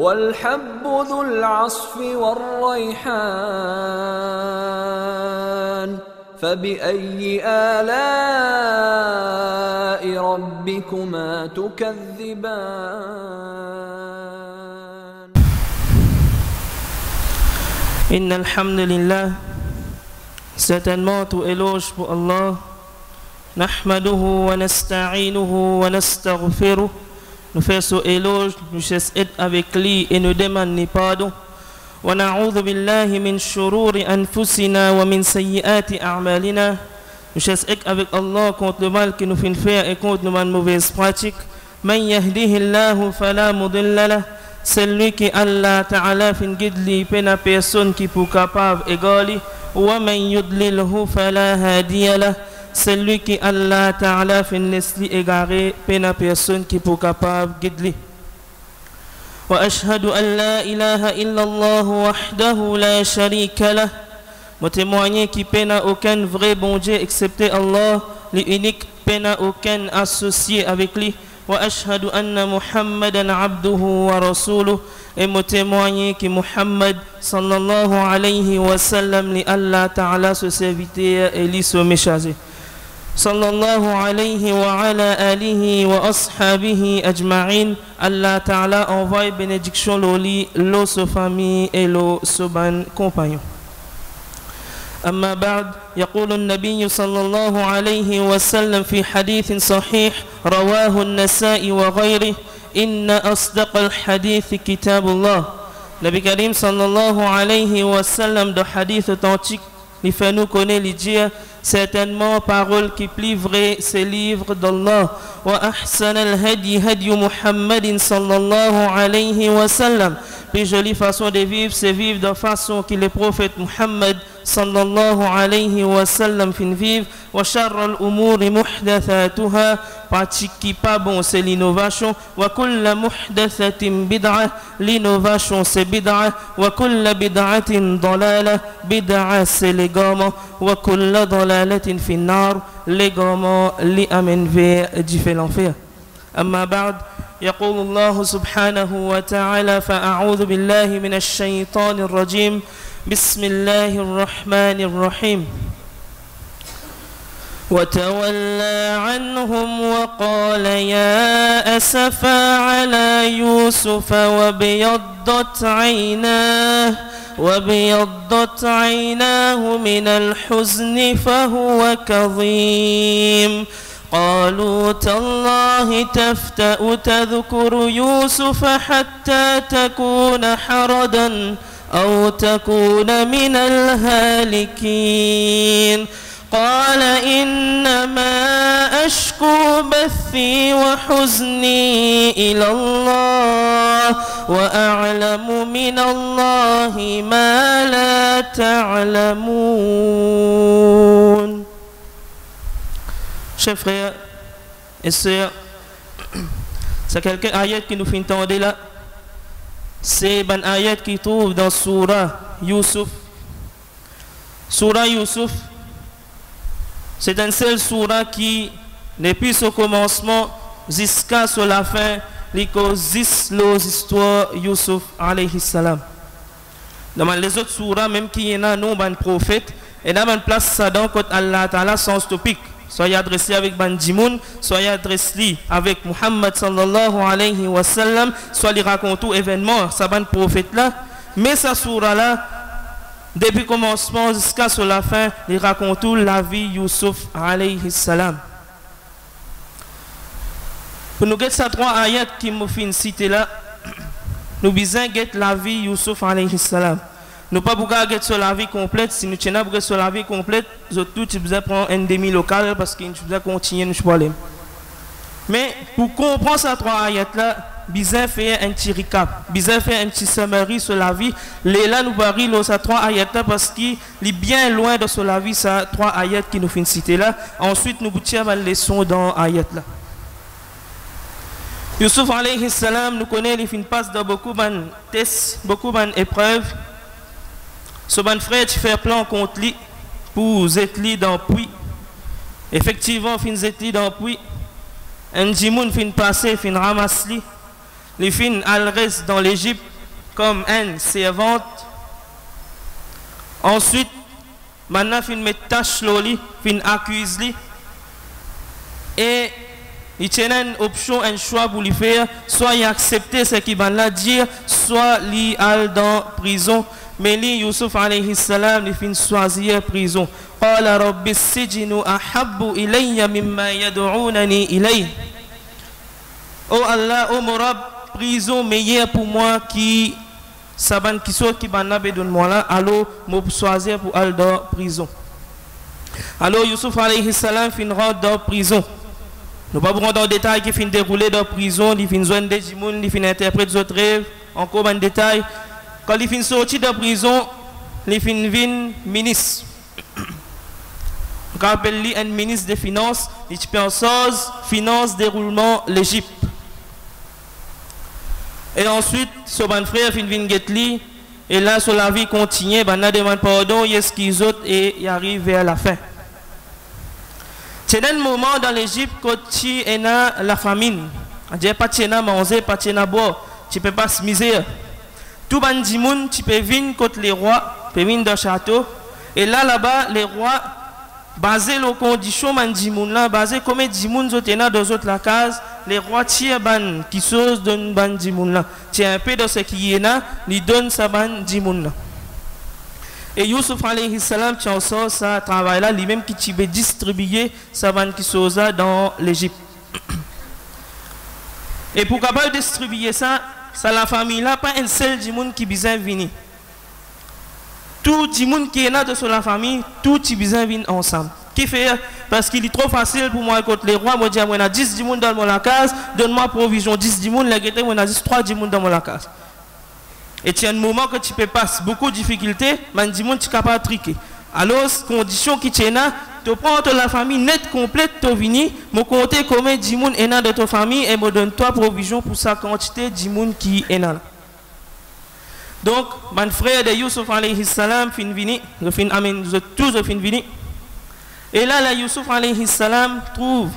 والحب ذو العصف والريحان فبأي آلاء ربكما تكذبان إن الحمد لله certainement tout éloge pour Allah نحمده ونستعينه ونستغفره nous faisons éloge, nous cherchons être avec lui et nous demandons pardon. ونعوذ بالله من شرور أنفسنا ومن سيئات أعمالنا. Nous cherchons être avec Allah contre le mal que nous faisons faire et contre nos mauvaises pratiques. من يهده الله فلا مضل له. Celui qui Allah Ta'ala fin guide lui, pena personne qui pour capable égaler. ومن يضلله فلا هادي له. Celui qui Allah Ta'ala fin laisse lui égarer, pena personne qui pour capable guide lui. وأشهد أن لا إله إلا الله وحده لا شريك له. Moi témoigner qui pena aucun vrai bon Dieu excepté Allah, l'unique pena aucun associé avec lui. وأشهد أن محمدا عبده ورسوله. Et moi témoigner que Muhammad sallallahu alayhi wa sallam li Allah Ta'ala ce serviteur et lui ce messager. sallallahu alayhi wa ala alihi wa ashabihi ajma'in. Allah Ta'ala envoie bénédiction l'oli, l'eau sa famille et l'eau sa ban compagnon. أما بعد يقول النبي صلى الله عليه وسلم في حديث صحيح رواه النسائي وغيره إن أصدق الحديث كتاب الله. Nabi Karim sallallahu alayhi wa sallam de hadith authentique il fait nous connaître les dieux certainement parole qui plus vraie c'est livre d'Allah. Wa ahsan al-hadi hadi Muhammadin sallallahu alayhi wa sallam. Plus jolie façon de vivre c'est vivre de façon que le prophète Muhammad sallallahu alayhi wa sallam fin vivre. Wa sharra al-umuri muhdathatuha. Pratique qui pas bon c'est l'innovation. Wa kulla muhdathatin bid'ah. L'innovation c'est bid'ah. Wa kulla bid'atin dalalah. Bid'ah c'est l'égarement. Wa kulla dalalatin fi nar. L'égarement li amène vers du l'enfer. أما بعد يقول الله سبحانه وتعالى فأعوذ بالله من الشيطان الرجيم بسم الله الرحمن الرحيم وتولى عنهم وقال يا أسفا على يوسف وابيضت عيناه من الحزن فهو كظيم قالوا تالله تفتأ تذكر يوسف حتى تكون حردا أو تكون من الهالكين قال إنما أشكو بثي وحزني إلى الله وأعلم من الله ما لا تعلمون. Chers frères et sœurs, c'est quelques ayats qui nous font entendre là. C'est une ayat qui trouve dans Surah Yusuf. Surah Yusuf, c'est une seule surah qui, depuis son commencement jusqu'à la fin, les histoires Yusuf alayhi salam. Dans les autres surahs, même qui y en a non ban prophète, et dans une place ça dans côté Allah Ta'ala sens topique. Soyez adressé avec Bandimoun, soyez adressé avec Muhammad sallallahu alayhi wa sallam, soit les racontent événements, ça ban prophète là, mais sa surah là, depuis le commencement jusqu'à la fin, il raconte la vie de Yusuf alayhi salam. Pour nous get ces trois ayats qui me fin citer là, nous besoin get la vie de Yusuf alayhi salam. Nous pas pouvoir get sur la vie complète, si nous tenons pour sur la vie complète, nous tout besoin prendre un demi local parce qu'il nous besoin continuer nos problèmes. Mais pour comprendre ces trois ayats là, besoin faire un petit recap, besoin faire un petit summary sur la vie. Là nous parlons ces trois ayats là parce qu'il est bien loin de sur la vie ces trois ayats qui nous fin citer là. Ensuite nous tirons la leçon dans ayat là. Yusuf alayhi salam nous connaît, il fin passe dans beaucoup de tests, beaucoup d'épreuves. Ce ban frère tu fais plan contre lui pour zetli dans puits. Effectivement fin zetli dans puits. Un djimoun fin passer fin ramasse lui. Les fin al reste dans l'Égypte comme une servante. Ensuite, maintenant, fin met tâche loli, fin accuse li. Et il tient une option, un choix pour lui faire, soit il accepte ce qu'il va dire, soit il aller dans prison. Mais lui, Yusuf alayhi salam, il fin choisir prison. قال رب السجن أحب إلي مما يدعونني إليه. Oh Allah, oh mon Rab, prison meilleure pour moi qui saban qui sort qui banna bedon moi là, alors me choisir pour aller dans prison. Alors Yusuf alayhi salam fin rentre dans prison. Nous pas rentrer dans le détail qui fin dérouler dans prison, il fin joindre des gens, il fin interpréter d'autres rêves, encore en détail. Quand il fin sorti de prison, il fin vin ministre. On appelle lui un ministre des finances, il pense finance déroulement l'Égypte. Et ensuite, son bon frère fin vin getli, et là sur la vie continue, ben a demande pardon, il qu'ils autres et il arrive vers la fin. C'est un moment dans l'Égypte quand tu es dans la famine. On dit pas tu es dans manger, pas tu es dans boire, tu peux pas se misère. Tout bandi moun, tu peux venir contre les rois, tu peux venir dans le château, et là-bas, les rois basé les conditions man là basé comme dimoun zotena dans autres la case les rois tirent ban qui chose donne ban dimoun là tient un peu de ce qui est là lui donne sa ban dimoun là et Yusuf alayhi salam tient ça travail là lui même qui tibé distribuer sa ban qui chose dans l'Égypte et pour capable distribuer ça la famille là pas un seul dimoun qui besoin venir. Tout le monde qui est là de la famille, tout le monde vient ensemble. Qui fait? Parce qu'il est trop facile pour moi contre les rois. Moi, je dis, moi, 10 personnes dans la case, donne-moi provision 10 personnes, les gars, moi, 3 personnes dans la case. Et tu as un moment que tu peux passer beaucoup de difficultés, mais 10 personnes, tu es capable de triquer. Alors, condition qui est là, tu prends la famille net complète, tu viens, je compte combien 10 personnes est là de ta famille et me donne toi provision pour sa quantité de 10 personnes qui est là. Donc, mon frère de Yusuf alayhi salam fin vini, tous fin vini. Et là, la Yusuf alayhi salam trouve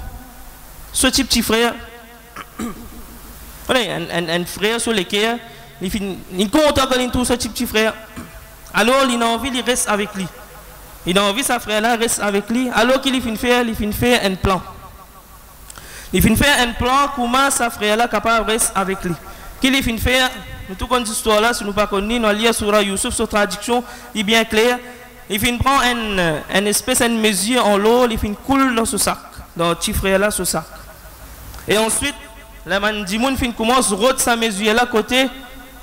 ce petit frère, un frère sur lequel il compte quand il trouve ce petit frère. Alors, il a envie, il reste avec lui. Il a envie, sa frère là reste avec lui. Alors qu'il fin faire un plan. Il fin faire un plan comment sa frère là capable de rester avec lui. Qu'il fin faire nous tout connaissons histoire là, si nous pas connaissons, nous lire sur Yusuf, sur traduction, il est bien clair. Il fin prend une espèce de mesure en l'eau, il fin coule dans ce sac, dans le petit frère là, ce sac. Et ensuite, la man dimoun fin commence à rôder sa mesure là côté,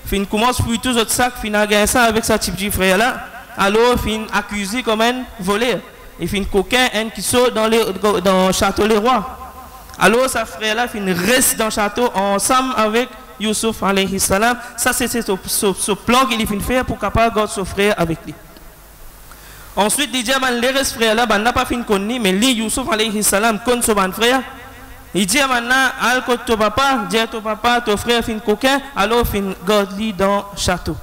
fin commence à fouiller tout ce sac, fin a gagné ça avec sa petit frère là. Alors, fin accusé comme un voleur. Il fin coquin, un qui saute dans le château les rois. Alors, sa frère là, fin reste dans le château ensemble avec Yusuf alayhi salam. Ça c'est ce plan qu'il fait faire pour capable garder son frère avec lui. Ensuite il dit les frères là n'a pas fini connu mais lui Yusuf alayhi salam connaît son frère. Il dit maintenant al côté ton papa, dis à ton papa ton frère fin coquin alors fin garde lui dans le château.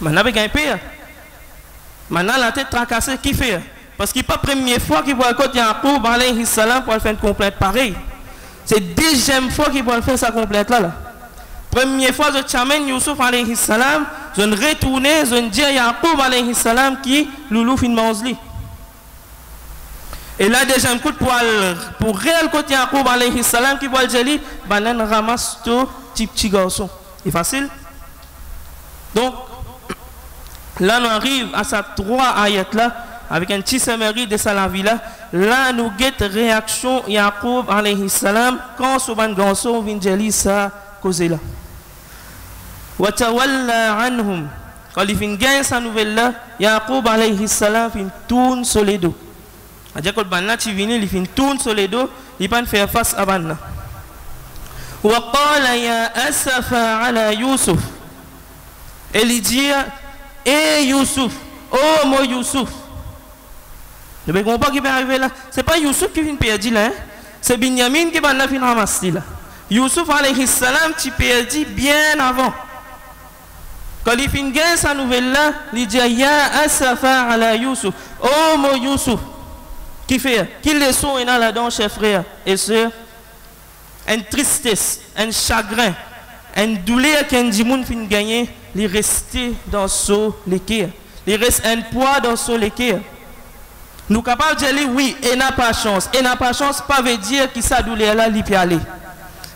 Maintenant avec un père. Maintenant la tête tracassée qui fait parce qu'il n'est pas la première fois qu'il voit côté Yaqub alayhi salam pour faire une complète pareille. C'est la deuxième fois qu'il va faire sa complète là. Première fois, je t'amène Yusuf alayhi salam, je retourne, je dis à Yaqub alayhi salam qui loulou fin manzli. Et là, deuxième coup pour réel côté Yaqub alayhi salam qui va le dire, banan ramasse tout petit garçon. C'est facile. Donc, là, nous arrivons à ces 3 ayats là. Avec un petit sommaire de Salavila, là nous guette réaction Yaqub alayhi salam quand ce ban garçon vient de sa cause là. Wa tawalla anhum. Quand il vient gagner sa nouvelle là, Yaqub alayhi salam vient tourne sur les dos. C'est-à-dire que le ban là tu viens, il vient tourne sur les dos, il va faire face à ban là. Wa qala ya asafa ala Yusuf. Et il dit, eh Yusuf, oh mon Yusuf. Ne me comprends pas qui va arriver là. Ce n'est pas Yusuf qui vient perdre là. Hein? C'est Binyamin qui va venir ramasser là. Yusuf alayhi salam, tu perdis bien avant. Quand il finit sa nouvelle là, il dit ya asafa ala Yusuf. Oh mon Yusuf. Qui fait? Qui leçon est là-dedans, chers frères et sœurs? Une tristesse, un chagrin. un douleur qu'un dimoun fin gagner, il reste dans ce l'équerre. Il reste un poids dans ce l'équerre. Nous capables de dire oui, et n'a pas chance. Et n'a pas chance, pas veut dire que ça douleur là, il peut aller.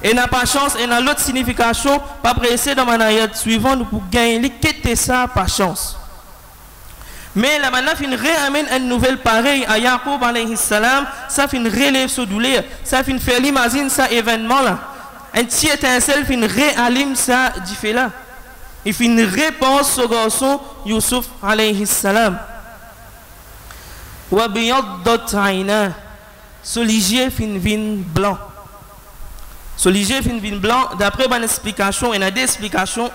Et n'a pas chance, et n'a l'autre signification, pas pressé dans ma ayat suivant, nous pour gagner, quitter ça, pas chance. Mais la maintenant, fin réamène une nouvelle pareille à Yaqub alayhi salam, ça fin relève ce douleur, ça fin faire l'imagine ça événement là. Un petit étincelle fin réallume ça du fait là. Il fait une réponse au garçon Yusuf alayhi salam. Wa biyaddat ayna. Soligier fin vin blanc. Soligier fin vin blanc, d'après mon explication, il y a des explications.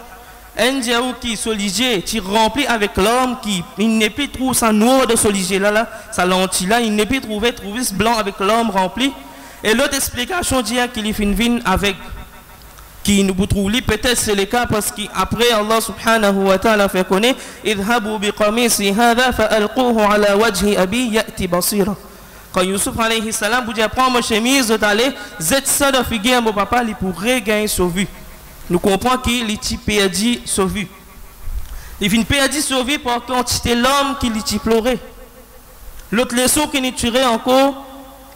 Un diaou qui soligier, qui rempli avec l'homme qui il n'est plus trouvé sa noir de soligier là, sa lentille là, il n'est plus trouvé ce blanc avec l'homme rempli. Et l'autre explication dit qu'il est fin vin avec qui nous trouve peut-être c'est le cas parce qu'après Allah subhanahu wa ta'ala fait connaître idhabu bi qamisi hadha fa alquhu ala wajhi abi ya'ti basira. Quand Yusuf alayhi salam vous dit prends ma chemise d'aller zet ça de figuer mon papa il pourrait gagner sa vue. Nous comprenons qu'il est perdu sa vue. Il vient perdu sa vue parce que c'était l'homme qui l'y pleurait. L'autre leçon qui nous tuerait encore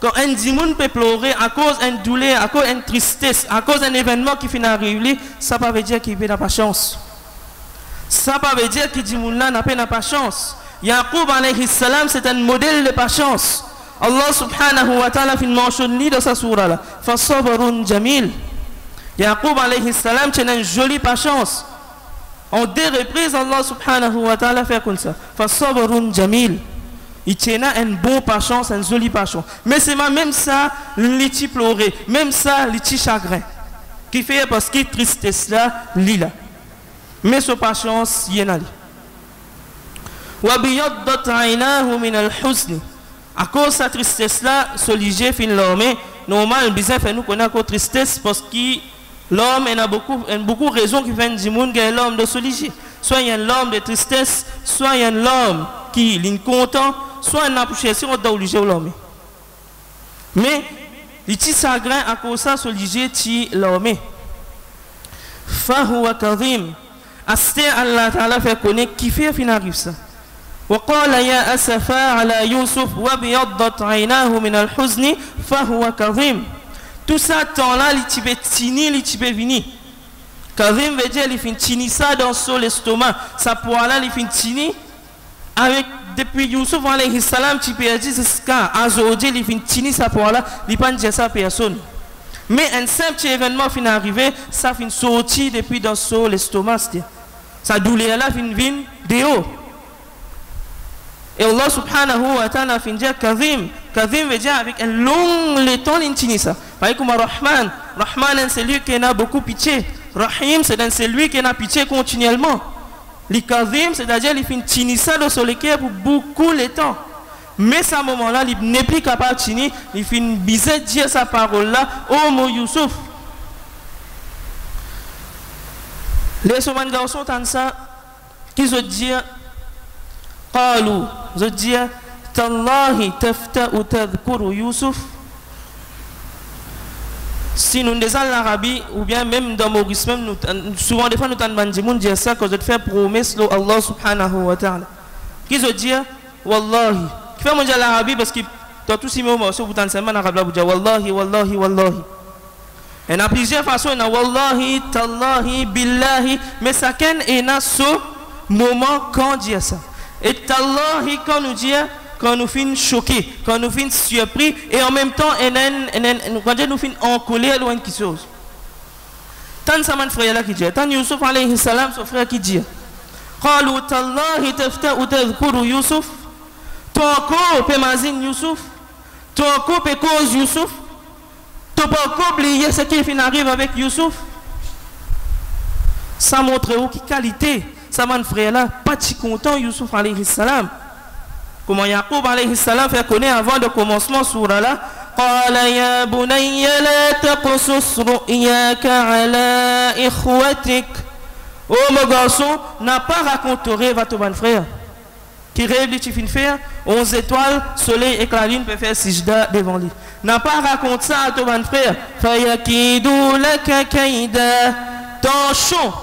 quand un dimoun peut pleurer à cause d'une douleur, à cause d'une tristesse, à cause d'un événement qui finit arriver, ça ne veut pas dire qu'il n'a pas chance. Ça ne veut pas dire que dimoun n'a pas chance. Yaqub alayhi salam c'est un modèle de patience. Allah subhanahu wa ta'ala fait mentionner dans sa sourate là. Fasabrun jamil. Yaqub alayhi salam c'est une jolie patience. En deux reprises Allah subhanahu wa ta'ala fait comme ça. Fasabrun jamil. Il tient une bonne patience, une jolie patience. Mais c'est même ça, l'iti pleurer, même ça, l'iti chagrin. Qui fait parce que tristesse là, lila. Mais ce patience, il y en a. Wabiyaddat aynahu min al-huzn. À cause de sa tristesse là, ce liger fin l'homme. Normal, bizarre fait nous connaître la tristesse parce que l'homme a beaucoup de raisons qui viennent du monde que l'homme de ce liger. Soit il y a l'homme de tristesse, soit il y a l'homme qui est content. Soit on a poussé si on doit obliger l'homme. Mais les petits chagrins à cause de ça se liger ti l'homme. Fahuwa kadhim. Aste Allah Ta'ala fait connaître qui fait fin arrive ça. وقال يا أسفا على يوسف وابيضت عيناه من الحزن فهو كظيم. Tout ça temps là il tibet tini il tibet vini. Kadhim veut dire il fin tini ça dans son estomac. Ça poids là il fin tini avec depuis Yusuf alayhi salam tu peux dire c'est ce cas aujourd'hui il fin tini ça pour là il pas dire ça personne mais un simple événement fin arrivé ça fin sorti depuis dans son l'estomac ça douleur là fin vin dehors et Allah subhanahu wa ta'ala fin dire kadhim veut dire avec un long le temps l'intini ça pareil comme Rahman c'est celui qui a beaucoup pitié Rahim c'est celui qui a pitié continuellement. Les kadhim, c'est-à-dire les fins tinissa de soleil pour beaucoup de temps. Mais à ce moment-là, il n'est plus capable de tinir, il fin bizarre dire sa parole-là, oh mon Youssouf. Les sommans garçons entendent ça, qui se disent, قالوا, se disent, Tallahi tafta'u tadhkuru Youssouf. Si nous sommes en Arabie, ou bien même dans Maurice, même souvent des fois nous entendons dire ça, que je te fais promesse à Allah subhanahu wa ta'ala. Qui se dit, Wallahi. Qui fait mon dire l'Arabie parce que dans tous ces moments, si vous entendez en arabe, vous dites Wallahi, Wallahi, Wallahi. Et il y a plusieurs façons, il y a Wallahi, Tallahi, Billahi, mais chacun est dans ce moment quand on dit ça. Et Tallahi, quand nous dit, quand nous finissons choqués, quand nous finissons surpris, et en même temps, quand nous finissons en colère loin de quelque chose. Tant ça, mon frère là qui dit, tant Yusuf alayhi salam, son frère qui dit, قالوا تالله تفتأ تذكر يوسف توكو بمازين يوسف توكو بكوز يوسف توكو oublier ce qui fin arrive avec Youssouf. Ça montre où qui qualité, ça mon frère là, pas si content Youssouf alayhi salam. Comment Yaqub alayhi salam fait connaître avant le commencement sourate là قال يا بني لا تقصص رؤياك على إخوتك. Oh mon garçon, n'a pas raconté rêve à ton bon frère. Qui rêve de tu fin faire 11 étoiles, soleil et la lune peut faire sijda devant lui. N'a pas raconté ça à ton bon frère. Fayakidu laka kaida. ton chon,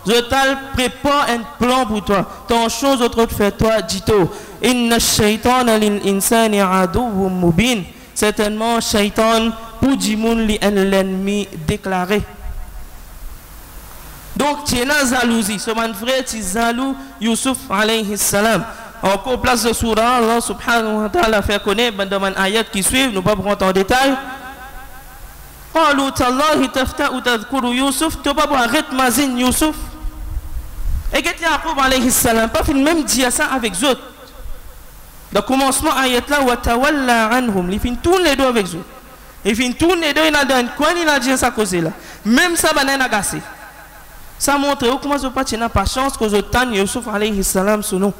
je t'al prépare un plan pour toi. Ton chon, je te fais toi, dis-toi. Inna shaytana lil insani aduwwun mubin. Certainement, shaitan, pour Djimoun, l'ennemi déclaré. Donc, tu es dans la jalousie. Ce man frère, tu es jaloux, Yusuf alayhi salam. Encore place de surah, Allah subhanahu wa ta'ala fait connaître dans les ayats qui suivent, nous ne pouvons pas prendre en détail. قالوا تالله تفتأ تذكر يوسف تبابو arrête mazin Yusuf. Et que Yaqub alayhi salam pas fait même dire ça avec eux. Dans commencement ayat là wa tawalla anhum, il fin tourne les deux avec eux. Il fin tourne les deux il a dans quoi il a dit ça cause là. Même ça banane agacé. Ça montre comment je pas n'a pas chance que je tane Yusuf alayhi salam son nom.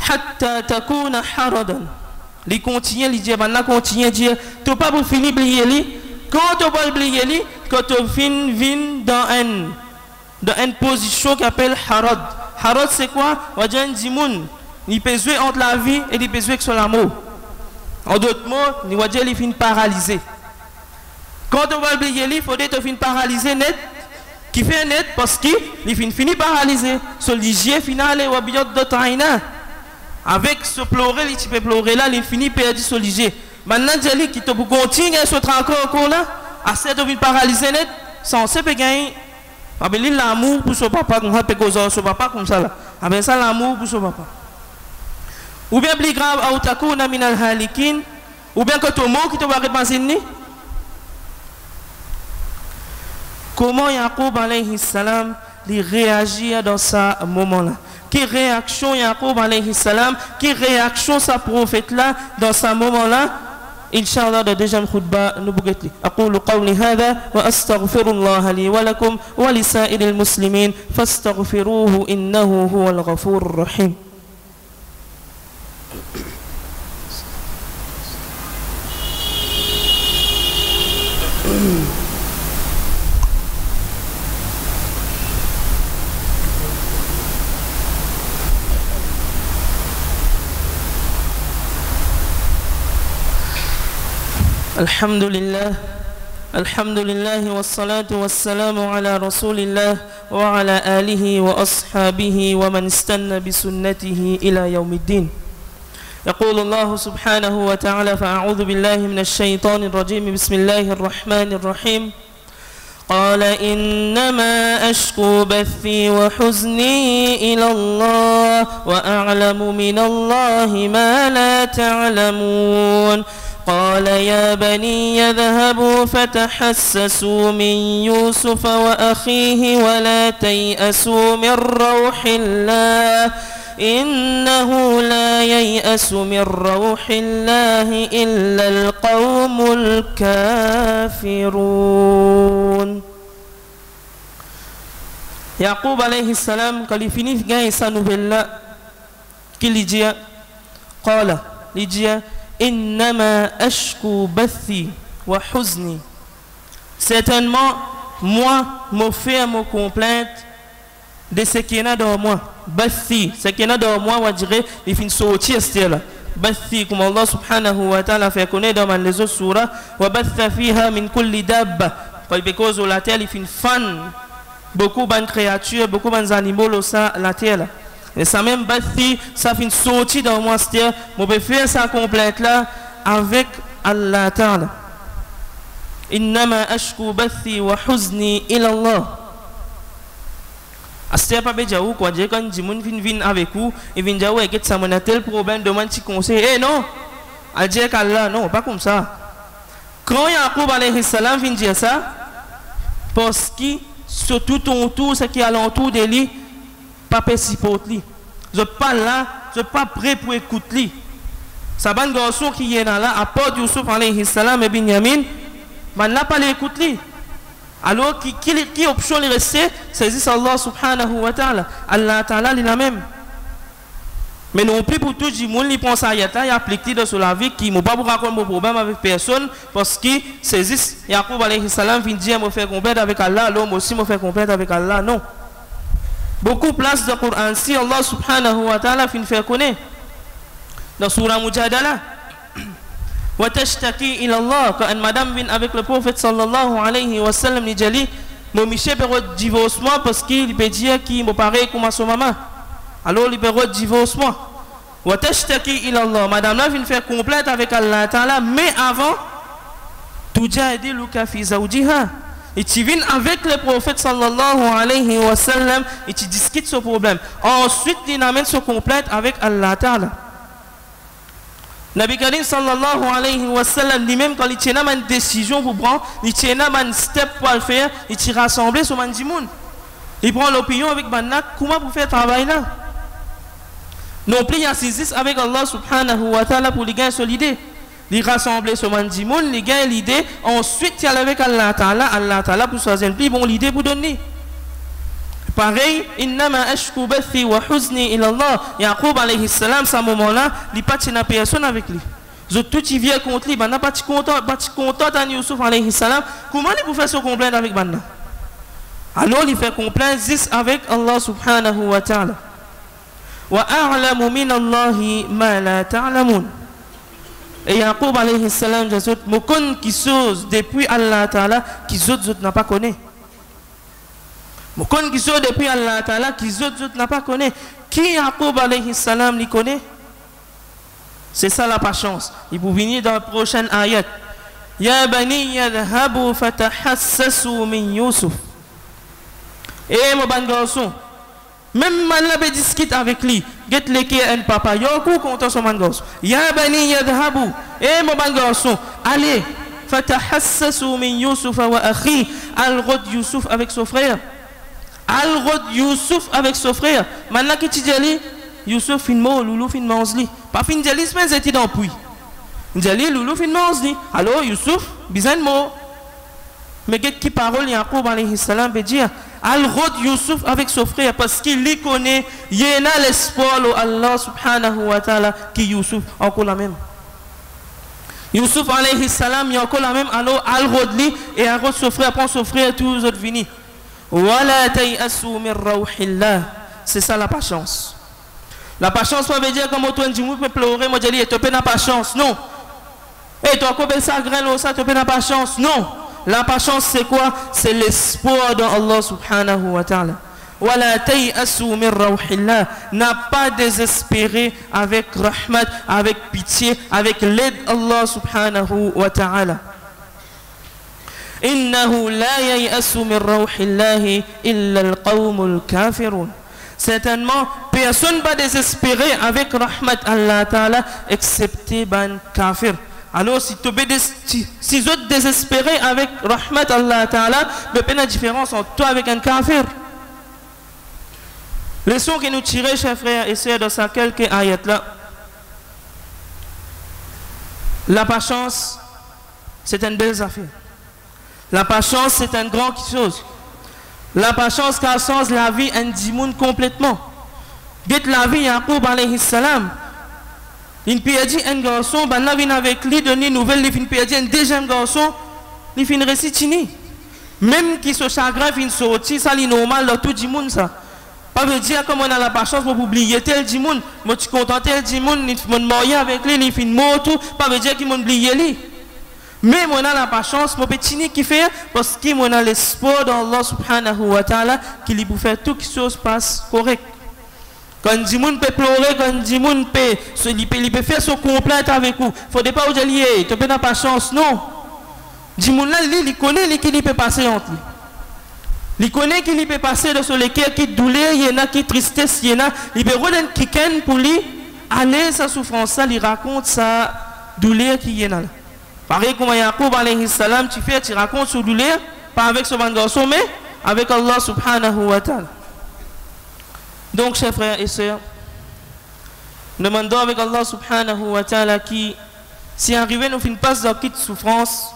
Hatta takuna haradan. Il continue, il dit, continue, dire, tu n'as pas pour finir oublier, quand tu vas oublier, quand tu finis dans une position qu'on appelle harad. Harad c'est quoi? On dit un dimoun, il peut jouer entre la vie et il peut jouer sur l'amour. En d'autres mots, il va dire qu'il finit paralysé. Quand tu vas oublier, il faut que tu finis paralysé net, qui fait net parce qu'il finit paralysé. Sur l'hygiène final, il va bien d'autres aïna. Avec ce pleurer, il peut pleurer là, il finit perdu sur l'IG. Maintenant, il qui te continue à se tranquille encore là, assez de venir paralyser net, sans se gagner. Avec l'amour pour son papa, comme ça, peut son papa comme ça là. Avec ça, l'amour pour son papa. Ou bien plus grave, autakouna min al-halikin, ou bien que ton mot qui te va repenser ni. Comment Yaqub alayhi salam il réagit dans ce moment-là? Quelle réaction Yaqub alayhi salam, quelle réaction sa prophète là dans ce moment-là? Inch'Allah dans deuxième khutba nous bougetli. أقول قولي هذا وأستغفر الله لي ولكم ولسائر المسلمين فاستغفروه إنه هو الغفور الرحيم. الحمد لله والصلاة والسلام على رسول الله وعلى آله وأصحابه ومن استنى بسنته إلى يوم الدين. يقول الله سبحانه وتعالى فأعوذ بالله من الشيطان الرجيم بسم الله الرحمن الرحيم قال إنما أشكو بثي وحزني إلى الله وأعلم من الله ما لا تعلمون قال يا بني يذهبوا فتحسسوا من يوسف وأخيه ولا تيأسوا من روح الله إنه لا ييأس من روح الله إلا القوم الكافرون. Yaqub alayhi salam quand il finit de gagner sa nouvelle là qu'il dit قال il dit Innama ashku bathi wa huzni. Certainement, moi, me fais mon complainte de ce qui est dans moi. Bathi, ce qui est dans moi, on dirait, il finit sortir ce là. Bathi, comme Allah subhanahu wa ta'ala fait connaître dans les autres surahs, wa batha fiha min kulli dabba. Parce que la terre, il finit fan. Beaucoup de créatures, beaucoup d'animaux, la terre. Et ça même bâti, ça finit sortir dans moi, c'est-à-dire, je peux faire ça complète là avec Allah Ta'ala. Innama ashku bathi wa huzni ila Allah. C'est pas bien où quoi dire quand Jimoun vient avec vous, il vient dire ouais que ça m'a tel problème demande petit conseil. Eh non, à dire qu'Allah non, pas comme ça. Quand Yaqub alayhi salam vient dire ça, parce que surtout ton tour, ce qui est alentour de lui. Pas supporte lui. Je parle là, je pas prêt pour écouter lui. Ça ban garçon qui est là, à part Yusuf alayhi salam et Binyamin, mais n'a pas l'écouter lui. Alors qui option les rester, c'est Allah subhanahu wa ta'ala. Allah ta'ala il la même. Mais non plus pour tout le monde, il pense à Yata, il applique dans la vie qui ne pas raconter mon problème avec personne parce que c'est Yaqub alayhi salam vient dire me faire comprendre avec Allah, l'homme aussi me fait comprendre avec Allah. Non. Beaucoup de places dans le Coran, si Allah subhanahu wa ta'ala fait connaître. Dans Surah Mujadala, wa tashtaki ila Allah. Quand une madame vient avec le prophète sallallahu alayhi wa sallam, il dit mon monsieur peut divorcement parce qu'il peut dire qu'il me paraît comme son maman. Alors il peut divorcement. Wa tashtaki ila Allah. Madame là vient faire complète avec Allah Ta'ala, mais avant tujadiluka fi zawjiha. Et tu viens avec le prophète sallallahu alayhi wa sallam et tu discutes ce problème. Ensuite, il amène ce complète avec Allah Ta'ala. Nabi Karim sallallahu alayhi wa sallam lui-même, quand il tient une décision pour prendre, il tient un step pour le faire, il tient rassembler sur Mandimoun. Il prend l'opinion avec Bannak, comment vous faire travail là? Non plus, il assiste avec Allah subhanahu wa ta'ala pour les gars solides. Il rassemble sur Mandimoun, les gars l'idée, ensuite il y a avec Allah Ta'ala pour choisir le plus bon l'idée pour donner. Pareil, innama ashku bathi wa huzni ila Allah. Yaqub alayhi salam, à ce moment-là, il n'y a pas de personne avec lui. Tout il vient contre lui, il n'a pas de content à Yusuf alayhi salam. Comment il peut faire ce complaint avec Banna? Alors il fait complaint avec Allah subhanahu wa ta'ala. Wa a'lamu min Allahi ma la ta'lamun. Et Yaqub alayhi salam, je me connais qui chose depuis Allah Ta'ala, qui autres n'a pas connu. Je connais qui chose depuis Allah Ta'ala, qui autres n'a pas connu. Qui Yaqub alayhi salam lui connaît? C'est ça la patience. Il vous venir dans la prochaine ayat. Ya bani yadhabu fatahassasu min Yusuf. Et mon bon garçon, même Malabé discute avec lui. Get les qui un papa. Yoko contre son man garçon. Ya bani yadhabu. Eh mon bon garçon, allez. Fatahassasu min Yusuf wa akhi. Al-Rod Yusuf avec son frère. Al-Rod Yusuf avec son frère. Maintenant que tu dis, Yusuf fin mot, Loulou fin manzli. Pas fin dialis, mais c'était dans puits. Dialis, Loulou fin manzli. Alors Yusuf, bizarre mot. Mais get qui parole Yaqub alayhi salam veut dire. Al-Rod Yusuf avec son frère parce qu'il les connaît, il y a l'espoir de Allah subhanahu wa ta'ala qui Yusuf encore la même. Yusuf alayhi salam, il y a encore la même, alors Al-Rod li et Al-Rod son frère prend son frère tous les autres vini. Wala tayasu min rawhillah. C'est ça la patience. La patience ça veut dire comme toi tu peux pleurer, moi je dis tu n'as pas chance, non. Et toi comme ça grain ça tu n'as pas chance, non. La patience c'est quoi? C'est l'espoir dans Allah subhanahu wa ta'ala. Wala tayasu min rawhillah. N'a pas désespéré avec rahmat, avec pitié, avec l'aide Allah subhanahu wa ta'ala. Innahu la yayasu min rawhillah illa al-qawmul kafirun. Certainement, personne ne va désespérer avec rahmat Allah ta'ala excepté ban kafir. Alors, si tu es désespéré avec rahmat Allah Ta'ala, il y a une différence entre toi avec un kafir. Leçon que nous tirons, chers frères et sœurs, dans ces quelques ayats là. La patience, c'est une belle affaire. La patience, c'est une grande chose. La patience, car sans la vie, un dimoun complètement. Get la vie, Yaqub alayhi salam. Il peut dire un garçon, ben là, il vient avec lui, donner une nouvelle, il peut dire un deuxième garçon, il finit réciter. Même qui se chagrin, il sorti, ça, c'est normal, dans tout le monde, ça. Pas veut dire comme on a la patience pour oublier tel dimoun, moi tu content tel dimoun, il m'a marié avec lui, il finit mort, tout, pas veut dire qu'il m'a oublié lui. Mais on a la patience, mon petit qui fait, parce qu'on a l'espoir d'Allah subhanahu wa ta'ala, qu'il peut faire tout qui se passe correct. Quand Dimoun peut pleurer, quand Dimoun peut faire son complète avec vous. Il ne faut pas vous dire, tu n'as pas chance, non. Dimoun là, il connaît qui peut passer entre lui. Il connaît qui peut passer de ce lequel qui douleur, il y en a qui tristesse, il y en a. Il peut regarder quelqu'un pour lui, aller sa souffrance, il raconte sa douleur qui y en a. Pareil comme Yaqub alayhi salam, tu racontes sa douleur, pas avec ce garçon, mais avec Allah subhanahu wa ta'ala. Donc, chers frères et sœurs, demandons avec Allah subhanahu wa ta'ala qui, si arrivé nous une passe dans quitte souffrance,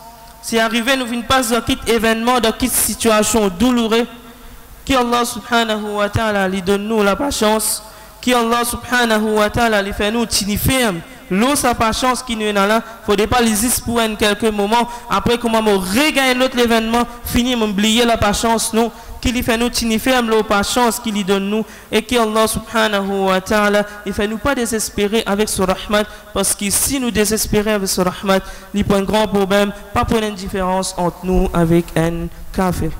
si arrivé nous une passe dans quitte événement, dans quitte situation douloureuse, qui Allah subhanahu wa ta'ala lui donne nous la patience, qui Allah subhanahu wa ta'ala lui fait nous tini ferme, l'eau sa patience qui nous est là, faudrait pas les pour un quelques moments, après comment me regagner l'autre l'événement, finir m'oublier la patience nous, qui lui fait nous tinifer la patience qu'il lui donne nous, et que Allah subhanahu wa ta'ala, il fait nous pas désespérer avec ce rahmat, parce que si nous désespérer avec ce rahmat, il y a un grand problème, pas pour une différence entre nous avec un kafir.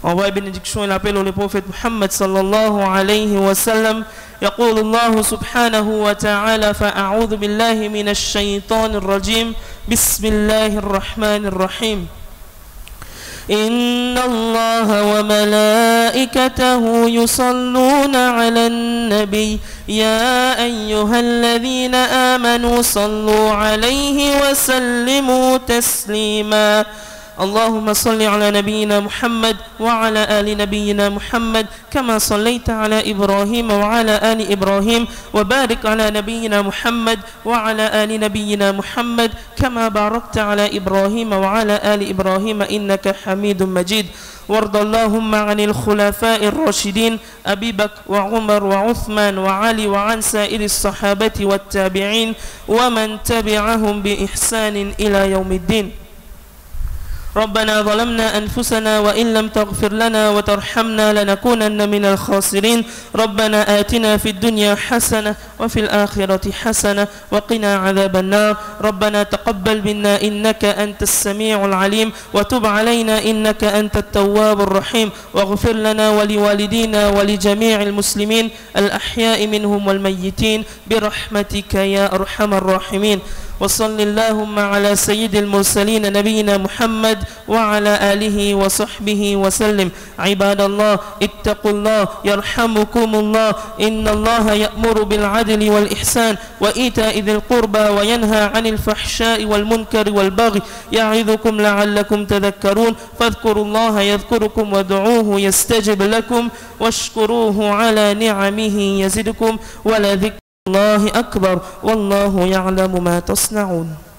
envoie bénédiction et l'appel au prophète Muhammad sallallahu alayhi wa sallam. يقول الله سبحانه وتعالى فأعوذ بالله من الشيطان الرجيم بسم الله الرحمن الرحيم إن الله وملائكته يصلون على النبي يا أيها الذين آمنوا صلوا عليه وسلموا تسليما اللهم صل على نبينا محمد وعلى آل نبينا محمد كما صليت على إبراهيم وعلى آل إبراهيم وبارك على نبينا محمد وعلى آل نبينا محمد كما باركت على إبراهيم وعلى آل إبراهيم إنك حميد مجيد وارض اللهم عن الخلفاء الراشدين أبي بكر وعمر وعثمان وعلي وعن سائر الصحابة والتابعين ومن تبعهم بإحسان إلى يوم الدين ربنا ظلمنا أنفسنا وإن لم تغفر لنا وترحمنا لنكونن من الخاسرين ربنا آتنا في الدنيا حسنة وفي الآخرة حسنة وقنا عذاب النار ربنا تقبل منا إنك أنت السميع العليم وتب علينا إنك أنت التواب الرحيم واغفر لنا ولوالدينا ولجميع المسلمين الأحياء منهم والميتين برحمتك يا أرحم الراحمين وصل اللهم على سيد المرسلين نبينا محمد وعلى آله وصحبه وسلم عباد الله اتقوا الله يرحمكم الله إن الله يأمر بالعدل والإحسان وإيتاء ذي القربى وينهى عن الفحشاء والمنكر والبغي يعظكم لعلكم تذكرون فاذكروا الله يذكركم وادعوه يستجب لكم واشكروه على نعمه يزدكم ولذكر الله أكبر والله يعلم ما تصنعون